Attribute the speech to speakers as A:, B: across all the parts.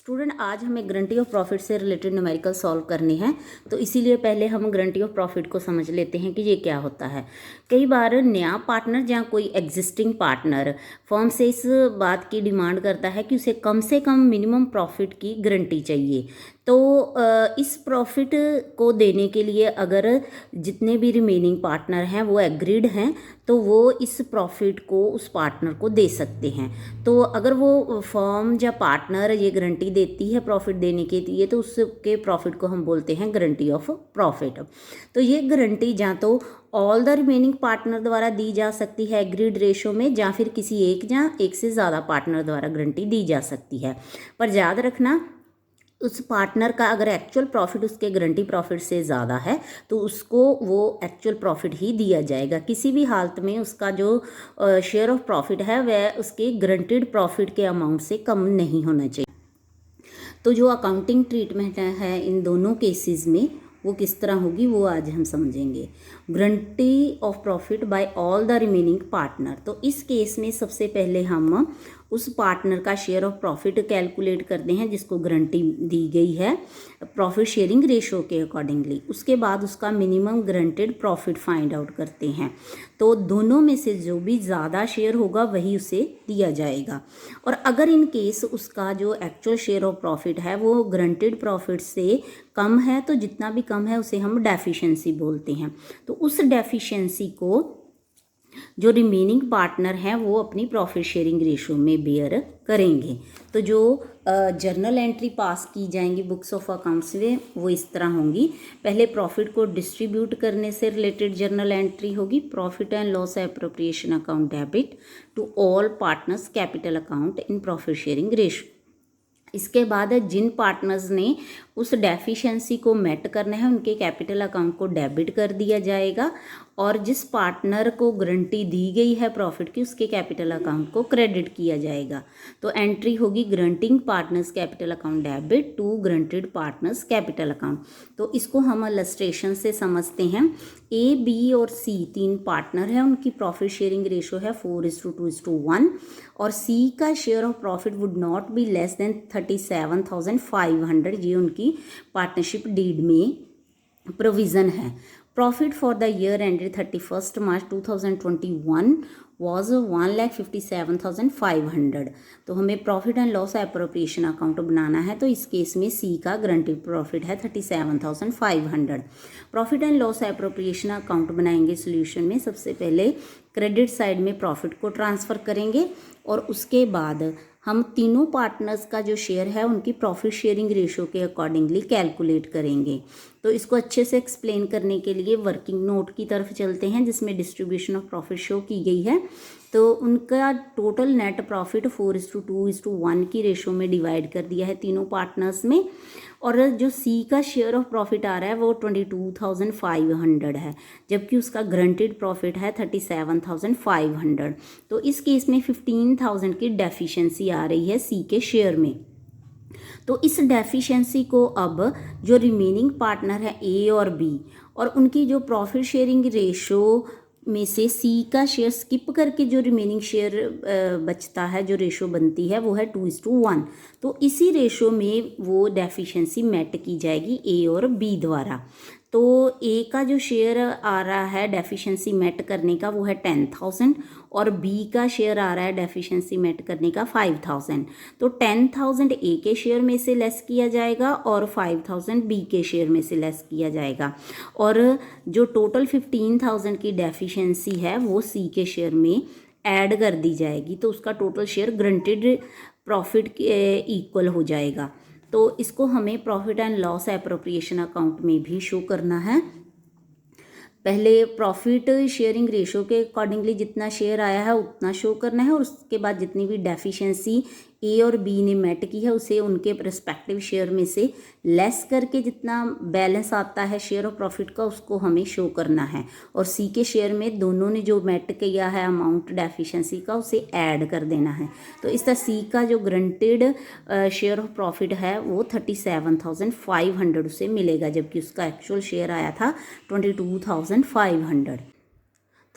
A: Student आज हमें guarantee of profit से रिलेटेड न्यूमेरिकल सॉल्व करने हैं, तो इसीलिए पहले हम गारंटी ऑफ प्रॉफिट को समझ लेते हैं कि ये क्या होता है। कई बार नया पार्टनर या कोई एग्जिस्टिंग पार्टनर फर्म से इस बात की डिमांड करता है कि उसे कम से कम मिनिमम प्रॉफिट की गारंटी चाहिए। तो इस प्रॉफिट को देने के लिए अगर जितने भी रिमेनिंग पार्टनर हैं वो एग्रीड हैं तो वो इस प्रॉफिट को उस पार्टनर को दे सकते हैं। तो अगर वो फर्म या पार्टनर ये गारंटी देती है प्रॉफिट देने के लिए तो उसके प्रॉफिट को हम बोलते हैं गारंटी ऑफ प्रॉफिट। तो ये गारंटी या तो ऑल द रिमेनिंग पार्टनर द्वारा दी जा सकती है एग्रीड रेशो में, या फिर किसी एक या एक से ज़्यादा पार्टनर द्वारा गारंटी दी जा सकती है। पर याद रखना उस पार्टनर का अगर एक्चुअल प्रॉफिट उसके गारंटी प्रॉफिट से ज़्यादा है तो उसको वो एक्चुअल प्रॉफिट ही दिया जाएगा। किसी भी हालत में उसका जो शेयर ऑफ प्रॉफिट है वह उसके गारंटीड प्रॉफिट के अमाउंट से कम नहीं होना चाहिए। तो जो अकाउंटिंग ट्रीटमेंट है इन दोनों केसेस में वो किस तरह होगी वो आज हम समझेंगे। Guarantee of profit by all the remaining partner, तो इस केस में सबसे पहले हम उस पार्टनर का शेयर ऑफ प्रॉफिट कैलकुलेट करते हैं जिसको गारंटी दी गई है प्रॉफिट शेयरिंग रेशो के अकॉर्डिंगली। उसके बाद उसका minimum guaranteed profit find out करते हैं। तो दोनों में से जो भी ज़्यादा शेयर होगा वही उसे दिया जाएगा। और अगर इन केस उसका जो एक्चुअल शेयर ऑफ प्रॉफिट है वो गारंटेड प्रॉफिट से कम है तो जितना भी कम है उसे हम डेफिशिएंसी बोलते हैं। तो उस डेफिशिएंसी को जो रिमेनिंग पार्टनर हैं वो अपनी प्रॉफिट शेयरिंग रेशो में बेयर करेंगे। तो जो जर्नल एंट्री पास की जाएंगी बुक्स ऑफ अकाउंट्स में वो इस तरह होंगी। पहले प्रॉफिट को डिस्ट्रीब्यूट करने से रिलेटेड जर्नल एंट्री होगी, profit and loss appropriation account debit to all partners capital account in profit sharing ratio. इसके बाद जिन पार्टनर्स ने उस डेफिशिएंसी को मेट करना है उनके कैपिटल अकाउंट को डेबिट कर दिया जाएगा, और जिस पार्टनर को गारंटी दी गई है प्रॉफिट की उसके कैपिटल अकाउंट को क्रेडिट किया जाएगा। तो एंट्री होगी granting partners capital account debit to granted partners capital account. तो इसको हम इलस्ट्रेशन से समझते हैं। ए, बी और सी तीन पार्टनर हैं, उनकी प्रॉफिट शेयरिंग रेशो है 4:2:1 और सी का share of profit would not be less than 37,500। ये उनकी पार्टनरशिप डीड में प्रोविज़न है। Profit for the year ended 31 March 2021 was 1,57,500। तो हमें profit and loss appropriation account बनाना है, तो इस केस में सी का गारंटीड प्रॉफिट है 37,500। Profit and loss appropriation account बनाएंगे सोल्यूशन में। सबसे पहले क्रेडिट साइड में प्रॉफिट को ट्रांसफ़र करेंगे और उसके बाद हम तीनों पार्टनर्स का जो शेयर है उनकी प्रॉफिट शेयरिंग रेशो के अकॉर्डिंगली कैलकुलेट करेंगे। तो इसको अच्छे से एक्सप्लेन करने के लिए वर्किंग नोट की तरफ चलते हैं जिसमें डिस्ट्रीब्यूशन ऑफ प्रॉफिट शो की गई है। तो उनका टोटल नेट प्रॉफिट 4:2:1 की रेशो में डिवाइड कर दिया है तीनों पार्टनर्स में, और जो सी का शेयर ऑफ प्रॉफिट आ रहा है वो 22,500 है, जबकि उसका गारंटीड प्रॉफिट है 37,500। तो इस केस में 15,000 की डेफिशिएंसी आ रही है सी के शेयर में। तो इस डेफिशिएंसी को अब जो रिमेनिंग पार्टनर है ए और बी, और उनकी जो प्रॉफिट शेयरिंग रेशो में से सी का शेयर स्किप करके जो रिमेनिंग शेयर बचता है, जो रेशो बनती है वो है 2:1। तो इसी रेशो में वो डेफिशिएंसी मेट की जाएगी ए और बी द्वारा। तो ए का जो शेयर आ रहा है डेफिशिएंसी मेट करने का वो है 10,000 और बी का शेयर आ रहा है डेफिशिएंसी मेट करने का 5,000। तो 10,000 ए के शेयर में से लेस किया जाएगा और 5,000 बी के शेयर में से लेस किया जाएगा, और जो टोटल 15,000 की डेफिशिएंसी है वो सी के शेयर में ऐड कर दी जाएगी। तो उसका टोटल शेयर ग्रांटेड प्रॉफिट के इक्वल हो जाएगा। तो इसको हमें profit and loss appropriation account में भी शो करना है। पहले प्रॉफिट शेयरिंग रेशो के अकॉर्डिंगली जितना शेयर आया है उतना शो करना है, और उसके बाद जितनी भी डेफिशिएंसी ए और बी ने मेट की है उसे उनके रिस्पेक्टिव शेयर में से लेस करके जितना बैलेंस आता है शेयर ऑफ प्रॉफिट का उसको हमें शो करना है, और सी के शेयर में दोनों ने जो मेट किया है अमाउंट डेफिशिएंसी का उसे ऐड कर देना है। तो इस तरह सी का जो ग्रांटेड शेयर ऑफ प्रॉफिट है वो 37,500 उसे मिलेगा, जबकि उसका एक्चुअल शेयर आया था 22,500।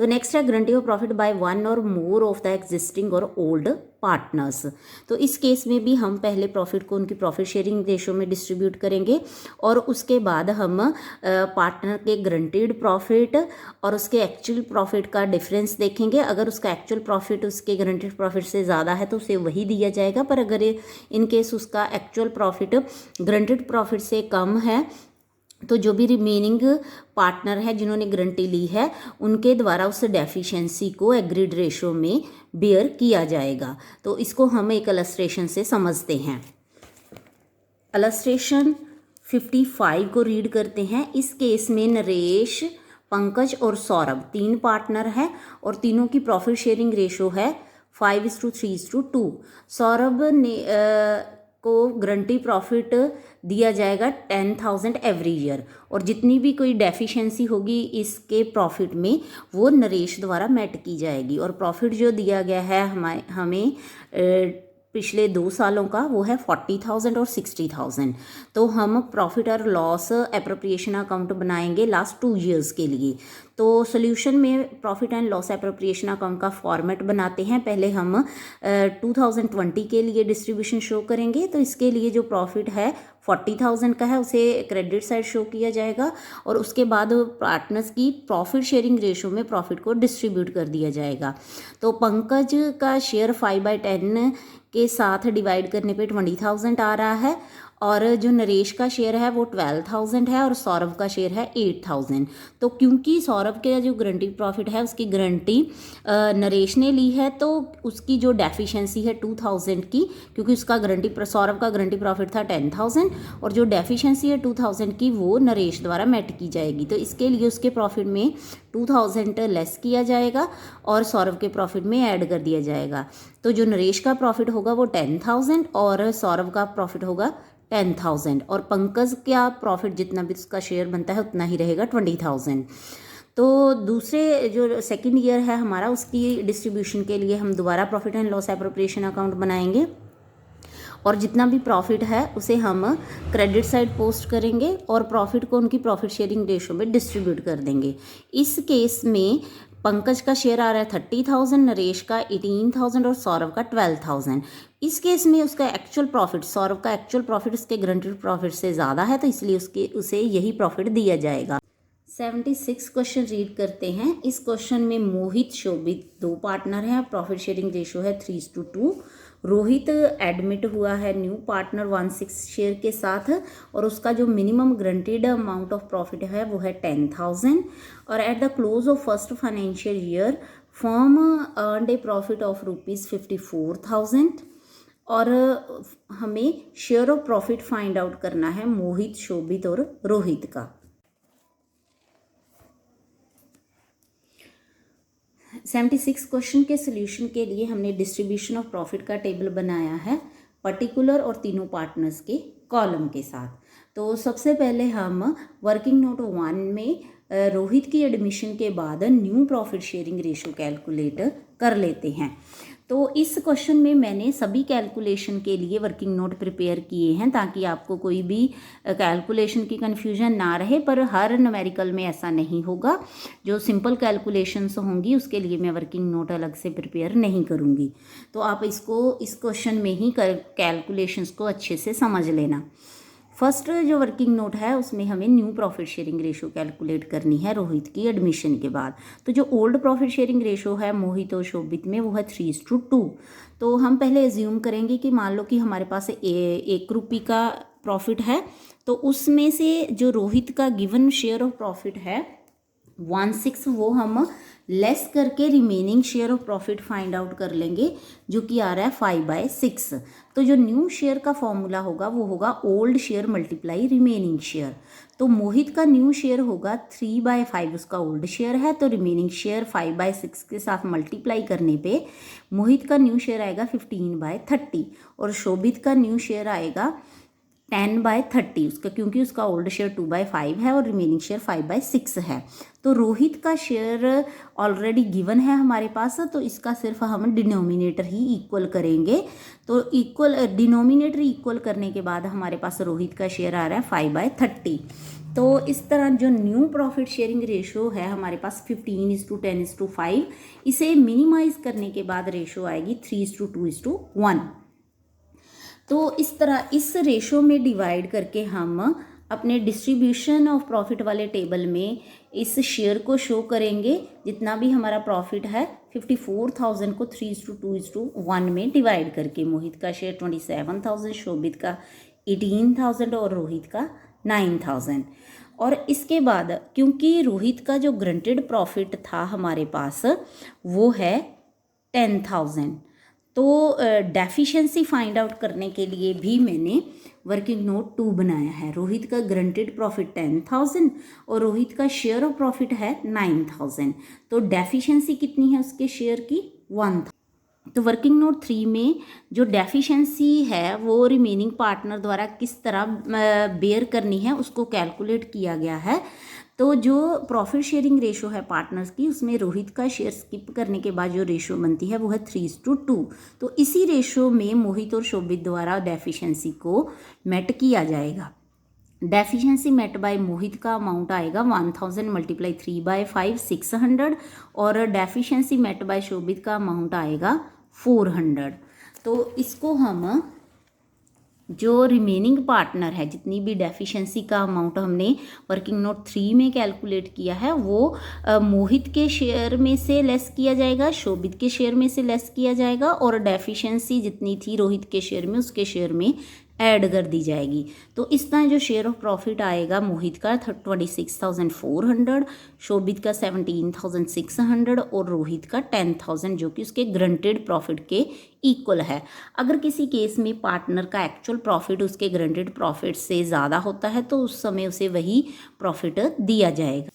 A: तो नेक्स्ट है guarantee of profit by one और मोर ऑफ द एग्जिस्टिंग और ओल्ड पार्टनर्स। तो इस केस में भी हम पहले प्रॉफिट को उनकी प्रॉफिट शेयरिंग रेशो में डिस्ट्रीब्यूट करेंगे और उसके बाद हम पार्टनर के गारंटीड प्रॉफिट और उसके एक्चुअल प्रॉफिट का डिफरेंस देखेंगे। अगर उसका एक्चुअल प्रॉफिट उसके गारंटीड प्रॉफिट से ज़्यादा है तो उसे वही दिया जाएगा, पर अगर इन केस उसका एक्चुअल प्रॉफिट गारंटीड प्रॉफिट से कम है तो जो भी रिमेनिंग पार्टनर है जिन्होंने गारंटी ली है उनके द्वारा उस डेफिशिएंसी को एग्रीड रेशो में बेयर किया जाएगा। तो इसको हम एक इलस्ट्रेशन से समझते हैं। इलस्ट्रेशन 55 को रीड करते हैं। इस केस में नरेश, पंकज और सौरभ 3 पार्टनर हैं और तीनों की प्रॉफिट शेयरिंग रेशो है 5:3:2। सौरभ ने को गारंटी प्रॉफिट दिया जाएगा 10,000 एवरी ईयर और जितनी भी कोई डेफिशिएंसी होगी इसके प्रॉफिट में वो नरेश द्वारा मेट की जाएगी। और प्रॉफिट जो दिया गया है हमें पिछले 2 सालों का वो है 40,000 और 60,000। तो हम प्रॉफिट और लॉस एप्रोप्रिएशन अकाउंट बनाएंगे लास्ट 2 ईयर्स के लिए। तो सोल्यूशन में profit and loss appropriation account का फॉर्मेट बनाते हैं। पहले हम 2020 के लिए डिस्ट्रीब्यूशन शो करेंगे। तो इसके लिए जो प्रॉफिट है 40,000 का है उसे क्रेडिट साइड शो किया जाएगा और उसके बाद पार्टनर्स की प्रॉफिट शेयरिंग रेशो में प्रॉफिट को डिस्ट्रीब्यूट कर दिया जाएगा। तो पंकज का शेयर 5/10 के साथ डिवाइड करने पे 20,000 आ रहा है और जो नरेश का शेयर है वो 12,000 है और सौरभ का शेयर है 8,000। तो क्योंकि सौरभ का जो गारंटी प्रॉफिट है उसकी गारंटी नरेश ने ली है तो उसकी जो डेफिशिएंसी है 2,000 की, क्योंकि उसका सौरभ का गारंटी प्रॉफिट था 10,000 और जो डेफिशिएंसी है 2,000 की वो नरेश द्वारा मेट की जाएगी। तो इसके लिए उसके प्रॉफिट में 2,000 लेस किया जाएगा और सौरभ के प्रॉफिट में ऐड कर दिया जाएगा। तो जो नरेश का प्रॉफिट होगा वो 10,000 और सौरभ का प्रॉफिट होगा 10,000 और पंकज का प्रॉफिट जितना भी उसका शेयर बनता है उतना ही रहेगा 20,000। तो दूसरे जो सेकंड ईयर है हमारा उसकी डिस्ट्रीब्यूशन के लिए हम दोबारा profit and loss appropriation account बनाएंगे और जितना भी प्रॉफिट है उसे हम क्रेडिट साइड पोस्ट करेंगे और प्रॉफिट को उनकी प्रॉफिट शेयरिंग रेशो में डिस्ट्रीब्यूट कर देंगे। इस केस में पंकज का शेयर आ रहा है 30,000, नरेश का 18,000 और सौरभ का 12,000। इस केस में उसका एक्चुअल प्रॉफिट, सौरभ का एक्चुअल प्रॉफिट उसके गारंटीड प्रॉफिट से ज़्यादा है तो इसलिए उसे यही प्रॉफिट दिया जाएगा। 76 क्वेश्चन रीड करते हैं। इस क्वेश्चन में मोहित, शोभित 2 पार्टनर हैं, प्रॉफिट शेयरिंग रेशो है 3:2। रोहित एडमिट हुआ है न्यू पार्टनर 1/6 शेयर के साथ और उसका जो minimum guaranteed amount of profit है वो है 10,000 और at the close of first financial year firm earned A profit of ₹54,000 और हमें share of profit find out करना है मोहित, शोभित और रोहित का। 76 क्वेश्चन के सोल्यूशन के लिए हमने डिस्ट्रीब्यूशन ऑफ प्रॉफिट का टेबल बनाया है पर्टिकुलर और तीनों पार्टनर्स के कॉलम के साथ। तो सबसे पहले हम वर्किंग नोट 1 में रोहित की एडमिशन के बाद new profit sharing ratio calculate कर लेते हैं। तो इस क्वेश्चन में मैंने सभी कैलकुलेशन के लिए वर्किंग नोट प्रिपेयर किए हैं ताकि आपको कोई भी कैलकुलेशन की कन्फ्यूजन ना रहे, पर हर न्यूमेरिकल में ऐसा नहीं होगा। जो सिंपल कैलकुलेशंस होंगी उसके लिए मैं वर्किंग नोट अलग से प्रिपेयर नहीं करूँगी। तो आप इसको इस क्वेश्चन में ही कैलकुलेशंस को अच्छे से समझ लेना। फर्स्ट जो वर्किंग नोट है उसमें हमें new profit sharing ratio calculate करनी है रोहित की एडमिशन के बाद। तो जो ओल्ड प्रॉफिट शेयरिंग रेशो है मोहित और शोभित में वो है 3:2। तो हम पहले एज्यूम करेंगे कि मान लो कि हमारे पास ₹1 का प्रॉफिट है तो उसमें से जो रोहित का गिवन शेयर ऑफ प्रॉफिट है 1/6 वो हम लेस करके remaining share of profit find out कर लेंगे जो कि आ रहा है 5/6। तो जो न्यू शेयर का फॉर्मूला होगा वो होगा old share multiply remaining share. तो मोहित का न्यू शेयर होगा 3/5 उसका ओल्ड शेयर है, तो रिमेनिंग शेयर 5/6 के साथ मल्टीप्लाई करने पे मोहित का न्यू शेयर आएगा 15/30 और शोभित का न्यू शेयर आएगा 10/30 उसका, क्योंकि उसका ओल्ड शेयर 2/5 है और रिमेनिंग शेयर 5/6 है। तो रोहित का शेयर ऑलरेडी गिवन है हमारे पास, तो इसका सिर्फ हम डिनोमिनेटर ही इक्वल करेंगे। तो इक्वल डिनोमिनेटर इक्वल करने के बाद हमारे पास रोहित का शेयर आ रहा है 5/30। तो इस तरह जो न्यू प्रॉफिट शेयरिंग रेशो है हमारे पास 15:10:5, इसे मिनिमाइज करने के बाद रेशो आएगी 3:2:1। तो इस तरह इस रेशो में डिवाइड करके हम अपने डिस्ट्रीब्यूशन ऑफ प्रॉफिट वाले टेबल में इस शेयर को शो करेंगे। जितना भी हमारा प्रॉफिट है 54,000 को 3:2:1 में डिवाइड करके, मोहित का शेयर 27,000, शोभित का 18,000 और रोहित का 9,000। और इसके बाद क्योंकि रोहित का जो ग्रंटेड प्रॉफिट था हमारे पास वो है 10,000, तो डेफिशिएंसी फाइंड आउट करने के लिए भी मैंने वर्किंग नोट 2 बनाया है। रोहित का ग्रंटेड प्रॉफिट 10,000 और रोहित का शेयर ऑफ प्रॉफिट है 9,000, तो डेफिशिएंसी कितनी है उसके शेयर की 1। तो वर्किंग नोट 3 में जो डेफिशिएंसी है वो रिमेनिंग पार्टनर द्वारा किस तरह बेयर करनी है उसको कैलकुलेट किया गया है। तो जो प्रॉफिट शेयरिंग रेशो है पार्टनर्स की, उसमें रोहित का शेयर स्किप करने के बाद जो रेशो बनती है वो है 3:2। तो इसी रेशो में मोहित और शोभित द्वारा डेफिशिएंसी को मेट किया जाएगा। डेफिशिएंसी मेट बाय मोहित का अमाउंट आएगा 1000 × 3/5 600, और डेफिशिएंसी मेट बाय शोभित का अमाउंट आएगा 400। तो इसको हम जो रिमेनिंग पार्टनर है, जितनी भी डेफिशिएंसी का अमाउंट हमने वर्किंग नोट 3 में कैलकुलेट किया है वो मोहित के शेयर में से लेस किया जाएगा, शोभित के शेयर में से लेस किया जाएगा, और डेफिशिएंसी जितनी थी रोहित के शेयर में उसके शेयर में ऐड कर दी जाएगी। तो इस तरह जो शेयर ऑफ प्रॉफिट आएगा मोहित का 26,400, शोभित का 17,600 और रोहित का 10,000, जो कि उसके ग्रंटेड प्रॉफिट के इक्वल है। अगर किसी केस में पार्टनर का एक्चुअल प्रॉफिट उसके ग्रंटेड प्रॉफिट से ज़्यादा होता है तो उस समय उसे वही प्रॉफिट दिया जाएगा।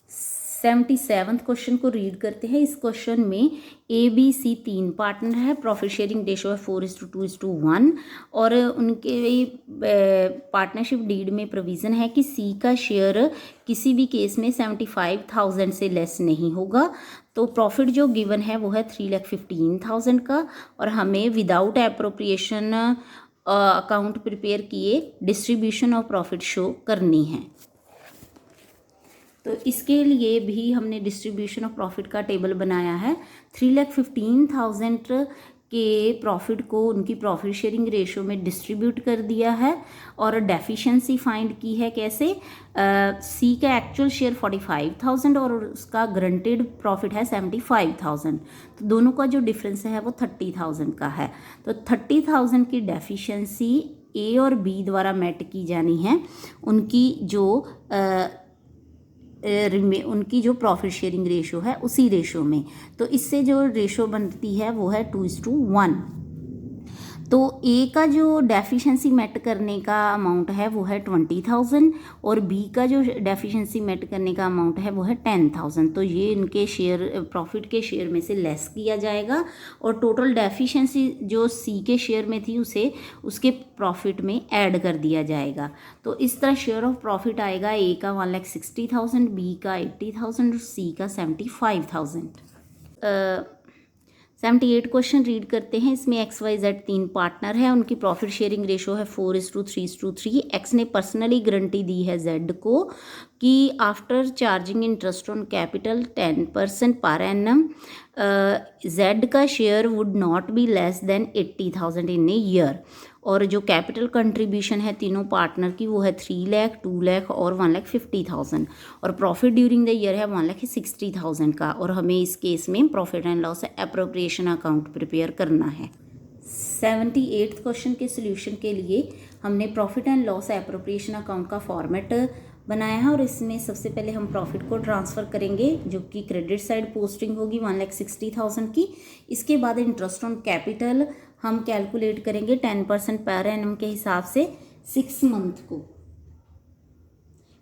A: 77 क्वेश्चन को रीड करते हैं। इस क्वेश्चन में ABC 3 पार्टनर है, प्रॉफिट शेयरिंग रेशो है 4:2:1, और उनके पार्टनरशिप डीड में प्रोविज़न है कि C का शेयर किसी भी केस में 75,000 से लेस नहीं होगा। तो प्रॉफिट जो गिवन है वो है 3,15,000 का, और हमें विदाउट एप्रोप्रिएशन अकाउंट प्रिपेयर किए डिस्ट्रीब्यूशन ऑफ प्रॉफिट शो करनी है। तो इसके लिए भी हमने डिस्ट्रीब्यूशन ऑफ प्रॉफिट का टेबल बनाया है। 3,15,000 के प्रॉफिट को उनकी प्रॉफिट शेयरिंग रेशो में डिस्ट्रीब्यूट कर दिया है, और डेफिशिएंसी फाइंड की है कैसे। सी का एक्चुअल शेयर 45,000 और उसका ग्रंटेड प्रॉफिट है 75,000, तो दोनों का जो डिफरेंस है वो 30,000 का है। तो 30,000 की डेफिशिएंसी ए और बी द्वारा मेट की जानी है उनकी जो प्रॉफिट शेयरिंग रेशो है उसी रेशो में। तो इससे जो रेशो बनती है वो है 2:1। तो ए का जो डेफिशिएंसी मेट करने का अमाउंट है वो है 20,000 और बी का जो डेफिशिएंसी मेट करने का अमाउंट है वो है 10,000। तो ये इनके शेयर प्रॉफिट के शेयर में से लेस किया जाएगा, और टोटल डेफिशिएंसी जो सी के शेयर में थी उसे उसके प्रॉफिट में ऐड कर दिया जाएगा। तो इस तरह शेयर ऑफ प्रॉफिट आएगा ए का 1,60,000, बी का 80,000 और सी का 75,000। 78 क्वेश्चन रीड करते हैं। इसमें XYZ 3 पार्टनर है, उनकी प्रॉफिट शेयरिंग रेशो है 4:3:3। एक्स ने पर्सनली गारंटी दी है Z को कि after charging interest on capital 10% per annum Z का share would not be less then 80,000 in a year, और जो कैपिटल कंट्रीब्यूशन है तीनों पार्टनर की वो है 3 लाख, 2 लाख और 1,50,000, और प्रॉफिट ड्यूरिंग द ईयर है 1,60,000 का, और हमें इस केस में profit and loss appropriation account prepare करना है। 78 क्वेश्चन के सोल्यूशन के लिए हमने profit and loss appropriation account का फॉर्मेट बनाया है, और इसमें सबसे पहले हम प्रॉफिट को ट्रांसफ़र करेंगे जो कि क्रेडिट साइड पोस्टिंग होगी 1,60,000 की। इसके बाद इंटरेस्ट ऑन कैपिटल हम कैलकुलेट करेंगे 10% पर एनम के हिसाब से 6 मंथ को।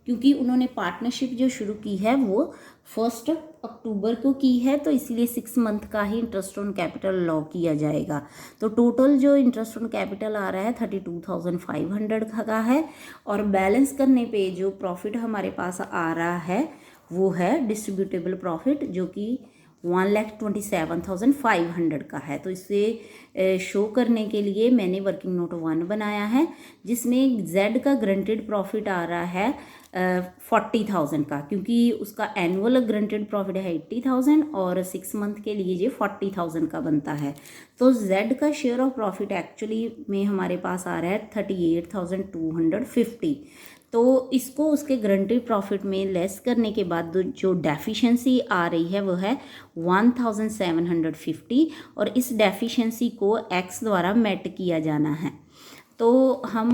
A: क्योंकि उन्होंने पार्टनरशिप जो शुरू की है वो 1 अक्टूबर को की है, तो इसीलिए 6 मंथ का ही इंटरेस्ट ऑन कैपिटल लॉ किया जाएगा। तो टोटल जो इंटरेस्ट ऑन कैपिटल आ रहा है 32,500 का है, और बैलेंस करने पे जो प्रॉफिट हमारे पास आ रहा है वो है डिस्ट्रीब्यूटेबल प्रॉफिट, जो कि 1,27,500 का है। तो इसे शो करने के लिए मैंने वर्किंग नोट 1 बनाया है, जिसमें जेड का ग्रंटेड प्रॉफिट आ रहा है 40,000 का, क्योंकि उसका एनुअल ग्रंटेड प्रॉफिट है 80,000 और 6 मंथ के लिए ये 40,000 का बनता है। तो जेड का शेयर ऑफ प्रॉफिट एक्चुअली में हमारे पास आ रहा है 38,250। तो इसको उसके ग्रंटेड प्रॉफिट में लेस करने के बाद जो डेफिशिएंसी आ रही है वो है 1,750, और इस डेफिशिएंसी को एक्स द्वारा मेट किया जाना है। तो हम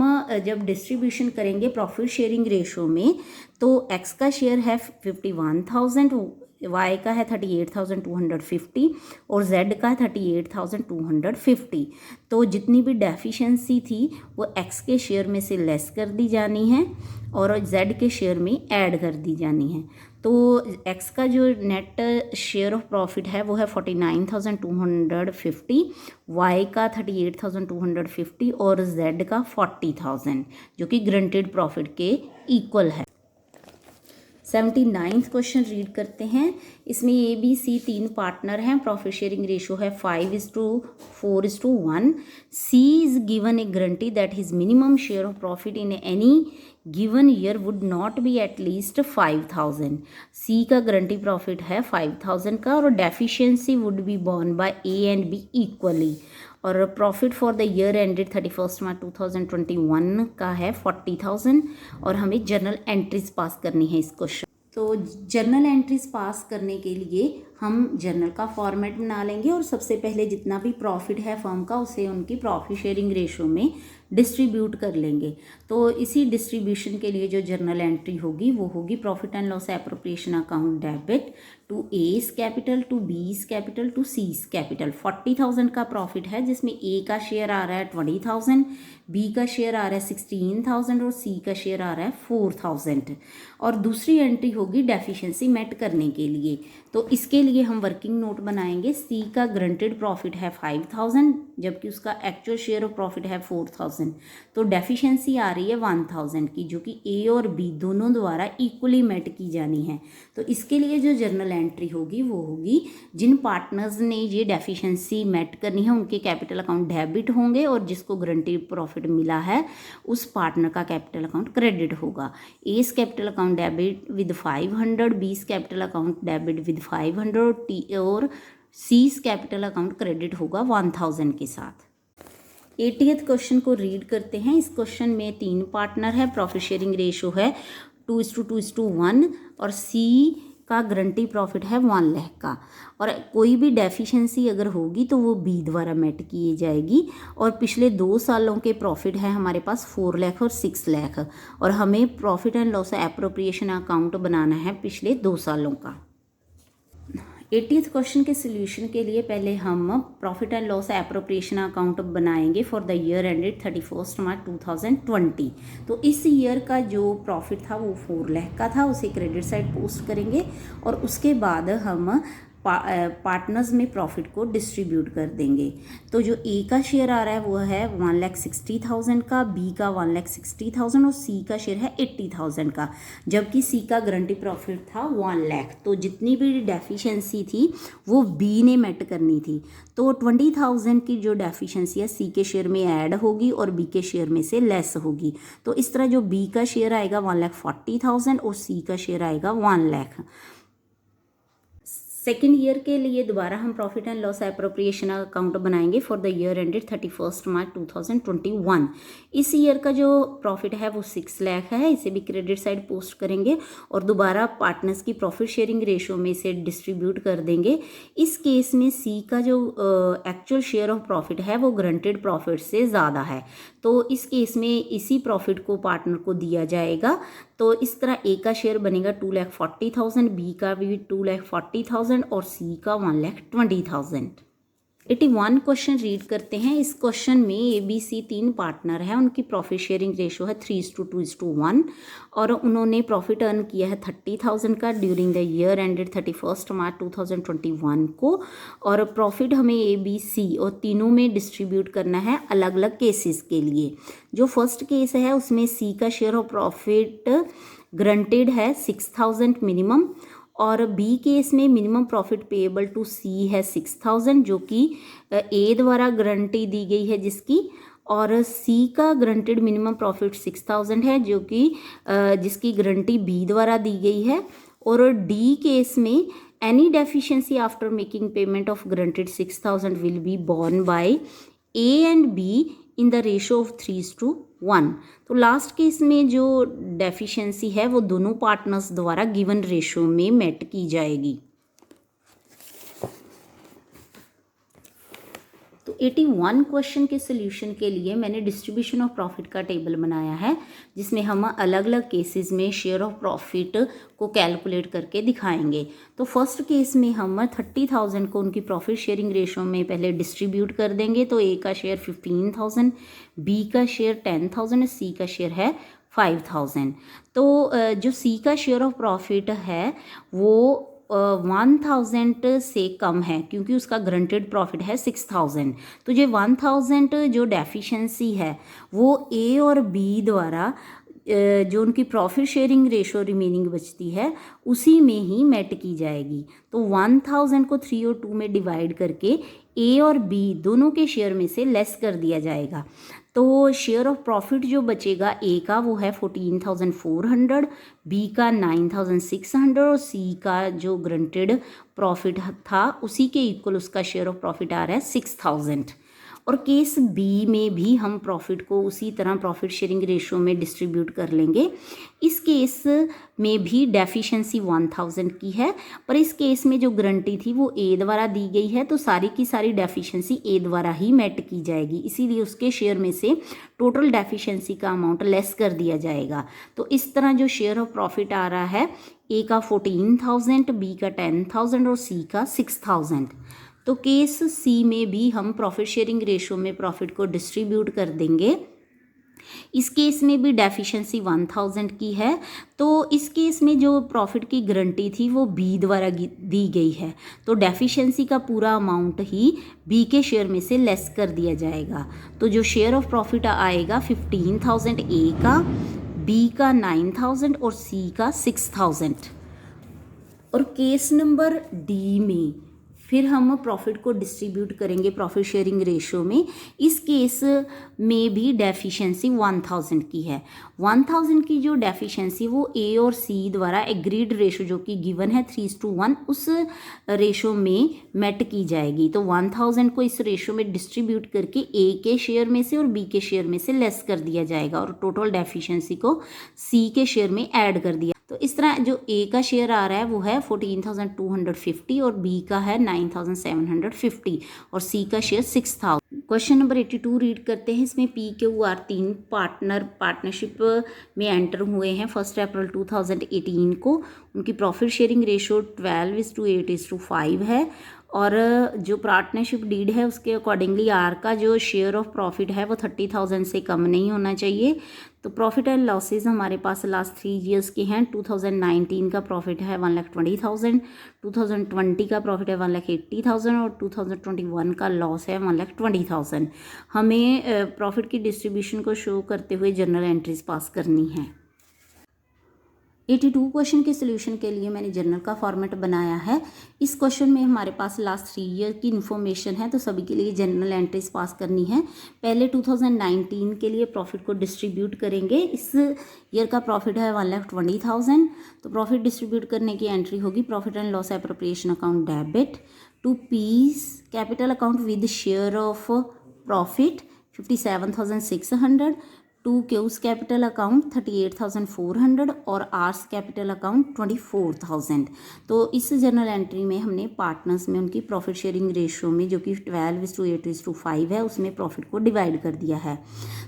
A: जब डिस्ट्रीब्यूशन करेंगे प्रॉफिट शेयरिंग रेशो में, तो एक्स का शेयर है 51,000, वाई का है 38,250 और जेड का है 38,250। तो जितनी भी डेफिशिएंसी थी वो एक्स के शेयर में से लेस कर दी जानी है और जेड के शेयर में ऐड कर दी जानी है। तो एक्स का जो नेट शेयर ऑफ प्रॉफिट है वो है 49,250, वाई का 38,250 और जेड का 40,000, जो कि ग्रंटेड प्रॉफिट के इक्वल है। 79th क्वेश्चन रीड करते हैं। इसमें ए बी सी 3 पार्टनर हैं, प्रॉफिट शेयरिंग रेशो है 5:4:1। C is given a guarantee that his minimum share of profit in any given year would not be at least 5,000। C का guarantee profit है 5,000 का, और deficiency would be borne by A and B equally. और profit for the year ended 31 March 2021 का है 40,000, और हमें journal entries pass करनी है इस क्वेश्चन। तो जर्नल एंट्रीज पास करने के लिए हम जर्नल का फॉर्मेट बना लेंगे, और सबसे पहले जितना भी प्रॉफिट है फर्म का उसे उनकी प्रॉफिट शेयरिंग रेशो में डिस्ट्रीब्यूट कर लेंगे। तो इसी डिस्ट्रीब्यूशन के लिए जो जर्नल एंट्री होगी वो होगी profit and loss appropriation account debit to A's capital, to B's capital, to C's capital. 40,000 का प्रॉफिट है, जिसमें ए का शेयर आ रहा है 20,000, बी का शेयर आ रहा है 16,000 और सी का शेयर आ रहा है 4,000। और दूसरी एंट्री होगी डेफिशिएंसी मेट करने के लिए। तो इसके लिए हम वर्किंग नोट बनाएंगे। सी का ग्रंटेड प्रॉफिट है 5,000, जबकि उसका एक्चुअल शेयर ऑफ प्रॉफिट है 4,000। तो डेफिशिएंसी आ रही है 1,000 की, जो कि ए और बी दोनों द्वारा इक्वली मेट की जानी है। तो इसके लिए जो जर्नल एंट्री होगी वो होगी, जिन पार्टनर्स ने ये डेफिशिएंसी मेट करनी है उनके कैपिटल अकाउंट डेबिट होंगे, और जिसको ग्रंटेड प्रॉफिट मिला है उस पार्टनर का कैपिटल अकाउंट क्रेडिट होगा। A's capital account debit with 500, B's capital account debit with 500 और सी's कैपिटल अकाउंट क्रेडिट होगा 1,000 के साथ। 80th क्वेश्चन को रीड करते हैं। इस क्वेश्चन में 3 पार्टनर है, प्रॉफिट शेयरिंग रेशो है 2:2:1 और सी का गारंटी प्रॉफिट है 1 लाख का, और कोई भी डेफिशिएंसी अगर होगी तो वो बी द्वारा मेट की जाएगी। और पिछले 2 सालों के प्रॉफिट है हमारे पास 4 लाख और 6 लाख, और हमें profit and loss appropriation account बनाना है पिछले 2 सालों का। 80th क्वेश्चन के सोल्यूशन के लिए पहले हम profit and loss appropriation account बनाएंगे फॉर द ईयर एंडेड 31 मार्च 2020। तो इस ईयर का जो प्रॉफिट था वो 4 लाख का था, उसे क्रेडिट साइड पोस्ट करेंगे, और उसके बाद हम पार्टनर्स में प्रॉफिट को डिस्ट्रीब्यूट कर देंगे। तो जो ए का शेयर आ रहा है वो है 1,60,000 का, बी का 1,60,000 और सी का शेयर है 80,000 का, जबकि सी का गारंटी प्रॉफिट था 1 लाख। तो जितनी भी डेफिशिएंसी थी वो बी ने मेट करनी थी। तो 20,000 की जो डेफिशिएंसी है सी के शेयर में ऐड होगी और बी के शेयर में से लेस होगी। तो इस तरह जो बी का शेयर आएगा 1,40,000 और सी का शेयर आएगा 1 लाख। सेकेंड ईयर के लिए दोबारा हम profit and loss appropriation account बनाएंगे for the year ended 31 March 2021। इस ईयर का जो प्रॉफिट है वो 6 लाख है, इसे भी क्रेडिट साइड पोस्ट करेंगे और दोबारा पार्टनर्स की प्रॉफिट शेयरिंग रेशो में से डिस्ट्रीब्यूट कर देंगे। इस केस में सी का जो एक्चुअल शेयर ऑफ प्रॉफिट है वो ग्रंटेड प्रॉफिट से ज़्यादा है, तो इस केस में इसी प्रॉफिट को पार्टनर को दिया जाएगा। तो इस तरह ए का शेयर बनेगा 2,40,000, बी का भी 2,40,000 और सी का 1,20,000। 81 क्वेश्चन रीड करते हैं। इस क्वेश्चन में ABC 3 पार्टनर है, उनकी प्रॉफिट शेयरिंग रेशो है 3:2:1 और उन्होंने प्रॉफिट अर्न किया है 30,000 का during the year ended 31 March 2021 को। और प्रॉफिट हमें ABC और तीनों में डिस्ट्रीब्यूट करना है अलग अलग केसेस के लिए। जो फर्स्ट केस है उसमें C का शेयर ऑफ प्रॉफिट ग्रंटेड है 6,000 मिनिमम, और बी केस में मिनिमम प्रॉफिट पेएबल टू सी है 6,000 जो कि ए द्वारा गारंटी दी गई है जिसकी, और सी का ग्रंटेड मिनिमम प्रॉफिट 6,000 है जो कि जिसकी गारंटी बी द्वारा दी गई है। और डी केस में any deficiency after making payment of granted 6,000 will be borne by A and B in the ratio of 3:1। तो लास्ट केस में जो डेफिशिएंसी है वो दोनों पार्टनर्स द्वारा गिवन रेशो में मेट की जाएगी। तो 81 क्वेश्चन के सोल्यूशन के लिए मैंने डिस्ट्रीब्यूशन ऑफ प्रॉफिट का टेबल बनाया है जिसमें हम अलग अलग केसेस में शेयर ऑफ प्रॉफिट को कैलकुलेट करके दिखाएंगे। तो फर्स्ट केस में हम 30,000 को उनकी प्रॉफिट शेयरिंग रेशो में पहले डिस्ट्रीब्यूट कर देंगे। तो ए का शेयर 15,000, बी का शेयर 10,000, सी का शेयर है 5,000। तो जो सी का शेयर ऑफ प्रॉफिट है वो 1,000 से कम है क्योंकि उसका ग्रंटेड प्रॉफिट है 6,000। तो जो 1,000 जो डेफिशिएंसी है वो ए और बी द्वारा जो उनकी प्रॉफिट शेयरिंग रेशो रिमेनिंग बचती है उसी में ही मेट की जाएगी। तो 1,000 को 3 और 2 में डिवाइड करके ए और बी दोनों के शेयर में से लेस कर दिया जाएगा। तो शेयर ऑफ प्रॉफिट जो बचेगा ए का वो है 14,400, बी का 9,600 और सी का जो ग्रंटेड प्रॉफिट था उसी के इक्वल उसका शेयर ऑफ प्रॉफिट आ रहा है 6,000। और केस बी में भी हम प्रॉफिट को उसी तरह प्रॉफिट शेयरिंग रेशो में डिस्ट्रीब्यूट कर लेंगे। इस केस में भी डेफिशिएंसी 1,000 की है, पर इस केस में जो गारंटी थी वो ए द्वारा दी गई है तो सारी की सारी डेफिशिएंसी ए द्वारा ही मेट की जाएगी, इसीलिए उसके शेयर में से टोटल डेफिशिएंसी का अमाउंट लेस कर दिया जाएगा। तो इस तरह जो शेयर ऑफ प्रॉफिट आ रहा है ए का 14,000, बी का 10,000 और सी का 6,000। तो केस सी में भी हम प्रॉफिट शेयरिंग रेशो में प्रॉफिट को डिस्ट्रीब्यूट कर देंगे। इस केस में भी डेफिशिएंसी 1,000 की है। तो इस केस में जो प्रॉफिट की गारंटी थी वो बी द्वारा दी गई है तो डेफिशिएंसी का पूरा अमाउंट ही बी के शेयर में से लेस कर दिया जाएगा। तो जो शेयर ऑफ प्रॉफिट आएगा 15,000 ए का, बी का 9,000 और सी का 6,000। और केस नंबर डी में फिर हम प्रॉफिट को डिस्ट्रीब्यूट करेंगे प्रॉफिट शेयरिंग रेशो में। इस केस में भी डेफिशिएंसी 1,000 की है। 1,000 की जो डेफिशिएंसी वो ए और सी द्वारा एग्रीड रेशो जो कि गिवन है 3:1 उस रेशो में मेट की जाएगी। तो 1,000 को इस रेशो में डिस्ट्रीब्यूट करके ए के शेयर में से और बी के शेयर में से लेस कर दिया जाएगा और टोटल डेफिशिएंसी को सी के शेयर में ऐड कर दिया। तो इस तरह जो ए का शेयर आ रहा है वो है 14,250 और बी का है 9,750 और सी का शेयर 6,000। क्वेश्चन नंबर 82 रीड करते हैं। इसमें पी क्यू आर 3 पार्टनरशिप में एंटर हुए हैं 1 अप्रैल 2018 को। उनकी प्रॉफिट शेयरिंग रेशो 12:8:5 है और जो पार्टनरशिप डीड है उसके अकॉर्डिंगली आर का जो शेयर ऑफ प्रॉफिट है वो 30,000 से कम नहीं होना चाहिए। तो प्रॉफिट एंड लॉसेज हमारे पास लास्ट 3 ईयर्स के हैं। 2019 का प्रॉफिट है 1,20,000, 2020 का प्रॉफिट है 1,80,000 और 2021 का लॉस है 1,20,000। हमें प्रॉफिट की डिस्ट्रीब्यूशन को शो करते हुए जर्नल एंट्रीज पास करनी है। 82 क्वेश्चन के सोल्यूशन के लिए मैंने जर्नल का फॉर्मेट बनाया है। इस क्वेश्चन में हमारे पास लास्ट 3 ईयर की इन्फॉर्मेशन है तो सभी के लिए जर्नल एंट्रीज पास करनी है। पहले 2019 के लिए प्रॉफिट को डिस्ट्रीब्यूट करेंगे। इस ईयर का प्रॉफिट है 1,20,000। तो प्रॉफिट डिस्ट्रीब्यूट करने की एंट्री होगी profit and loss appropriation account debit to P's capital account with share of profit 57,600, to Q's capital account 38,400 और आर्स कैपिटल अकाउंट 24,000। तो इस जर्नल एंट्री में हमने पार्टनर्स में उनकी प्रॉफिट शेयरिंग रेशियो में जो कि 12:8:5 है उसमें प्रॉफिट को डिवाइड कर दिया है।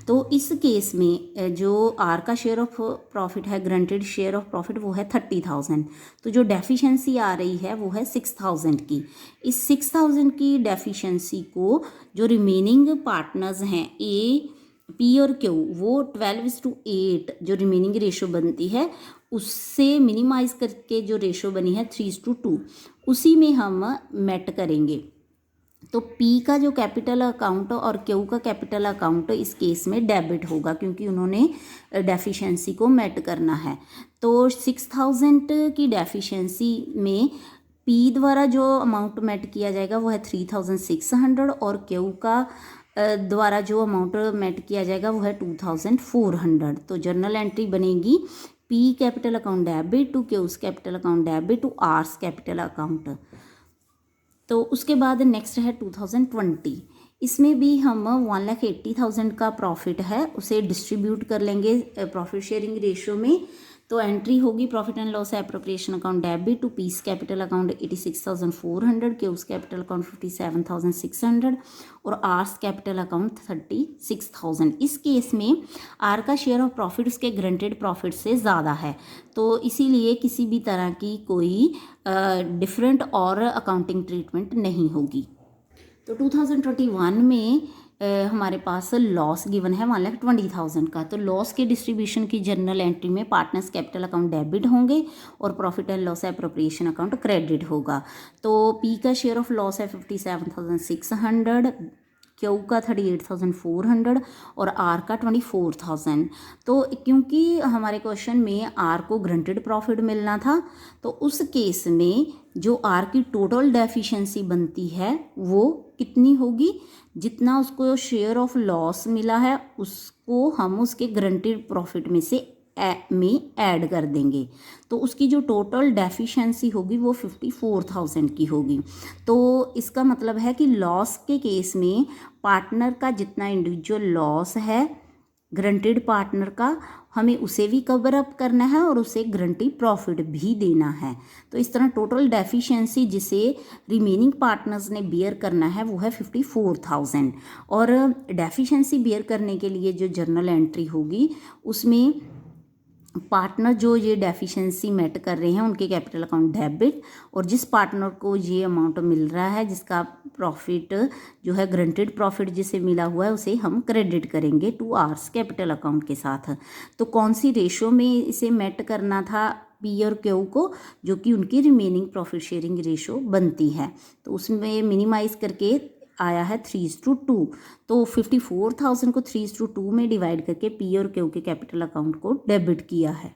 A: तो इस केस में जो आर का शेयर ऑफ प्रॉफिट है, ग्रंटेड शेयर ऑफ प्रॉफिट, वो है 30,000। तो जो डेफिशिएंसी आ रही है वो है 6,000 की। इस 6,000 की डेफिशिएंसी को जो रिमेनिंग पार्टनर्स हैं ए, पी और क्यू, वो 12:8 जो रिमेनिंग रेशो बनती है उससे मिनिमाइज करके जो रेशो बनी है 3:2 उसी में हम मेट करेंगे। तो पी का जो कैपिटल अकाउंट और क्यू का कैपिटल अकाउंट इस केस में डेबिट होगा क्योंकि उन्होंने डेफिशिएंसी को मेट करना है। तो 6,000 की डेफिशिएंसी में पी द्वारा जो अमाउंट मेट किया जाएगा वो है 3,600 और क्यू का द्वारा जो अमाउंट मेट किया जाएगा वो है 2,400। तो जर्नल एंट्री बनेगी P capital account debit to Q's capital account debit to R's capital account. तो उसके बाद नेक्स्ट है 2020। इसमें भी हम 1,80,000 का प्रॉफिट है उसे डिस्ट्रीब्यूट कर लेंगे प्रॉफिट शेयरिंग रेशियो में। तो एंट्री होगी profit and loss appropriation account debit to P's capital account 86,400, cues capital account 57,600 और आर्स कैपिटल अकाउंट 36,000। इस केस में आर का शेयर ऑफ प्रॉफिट उसके ग्रंटेड प्रॉफिट से ज़्यादा है तो इसीलिए किसी भी तरह की कोई डिफरेंट और अकाउंटिंग ट्रीटमेंट नहीं होगी। तो 2021 में हमारे पास लॉस गिवन है 1,20,000 का। तो लॉस के डिस्ट्रीब्यूशन की जर्नल एंट्री में पार्टनर्स कैपिटल अकाउंट डेबिट होंगे और profit and loss appropriation account credit होगा। तो पी का शेयर ऑफ लॉस है 57,600, क्यू का 38,400 और आर का 24,000। तो क्योंकि हमारे क्वेश्चन में आर को ग्रंटेड प्रॉफिट मिलना था तो उस केस में जो आर की टोटल डेफिशिएंसी बनती है वो कितनी होगी, जितना उसको शेयर ऑफ लॉस मिला है उसको हम उसके ग्रंटेड प्रॉफिट में से ऐड कर देंगे। तो उसकी जो टोटल डेफिशिएंसी होगी वो 54,000 की होगी। तो इसका मतलब है कि लॉस के केस में पार्टनर का जितना इंडिविजुअल लॉस है ग्रंटेड पार्टनर का हमें उसे भी कवर अप करना है और उसे ग्रंटी प्रॉफिट भी देना है। तो इस तरह टोटल डेफिशिएंसी जिसे रिमेनिंग पार्टनर्स ने बियर करना है वो है 54,000 और डेफिशिएंसी बियर करने के लिए जो जर्नल एंट्री होगी उसमें पार्टनर जो ये डेफिशिएंसी मेट कर रहे हैं उनके कैपिटल अकाउंट डेबिट और जिस पार्टनर को ये अमाउंट मिल रहा है जिसका प्रॉफिट जो है ग्रंटेड प्रॉफिट जिसे मिला हुआ है उसे हम क्रेडिट करेंगे टू आर्स कैपिटल अकाउंट के साथ। तो कौन सी रेशो में इसे मेट करना था पी और क्यू को, जो कि उनकी रिमेनिंग प्रॉफिट शेयरिंग रेशो बनती है। तो उसमें मिनिमाइज करके आया है 3:2। तो 54,000 को 3:2 में डिवाइड करके पी और क्यू के कैपिटल अकाउंट को डेबिट किया है।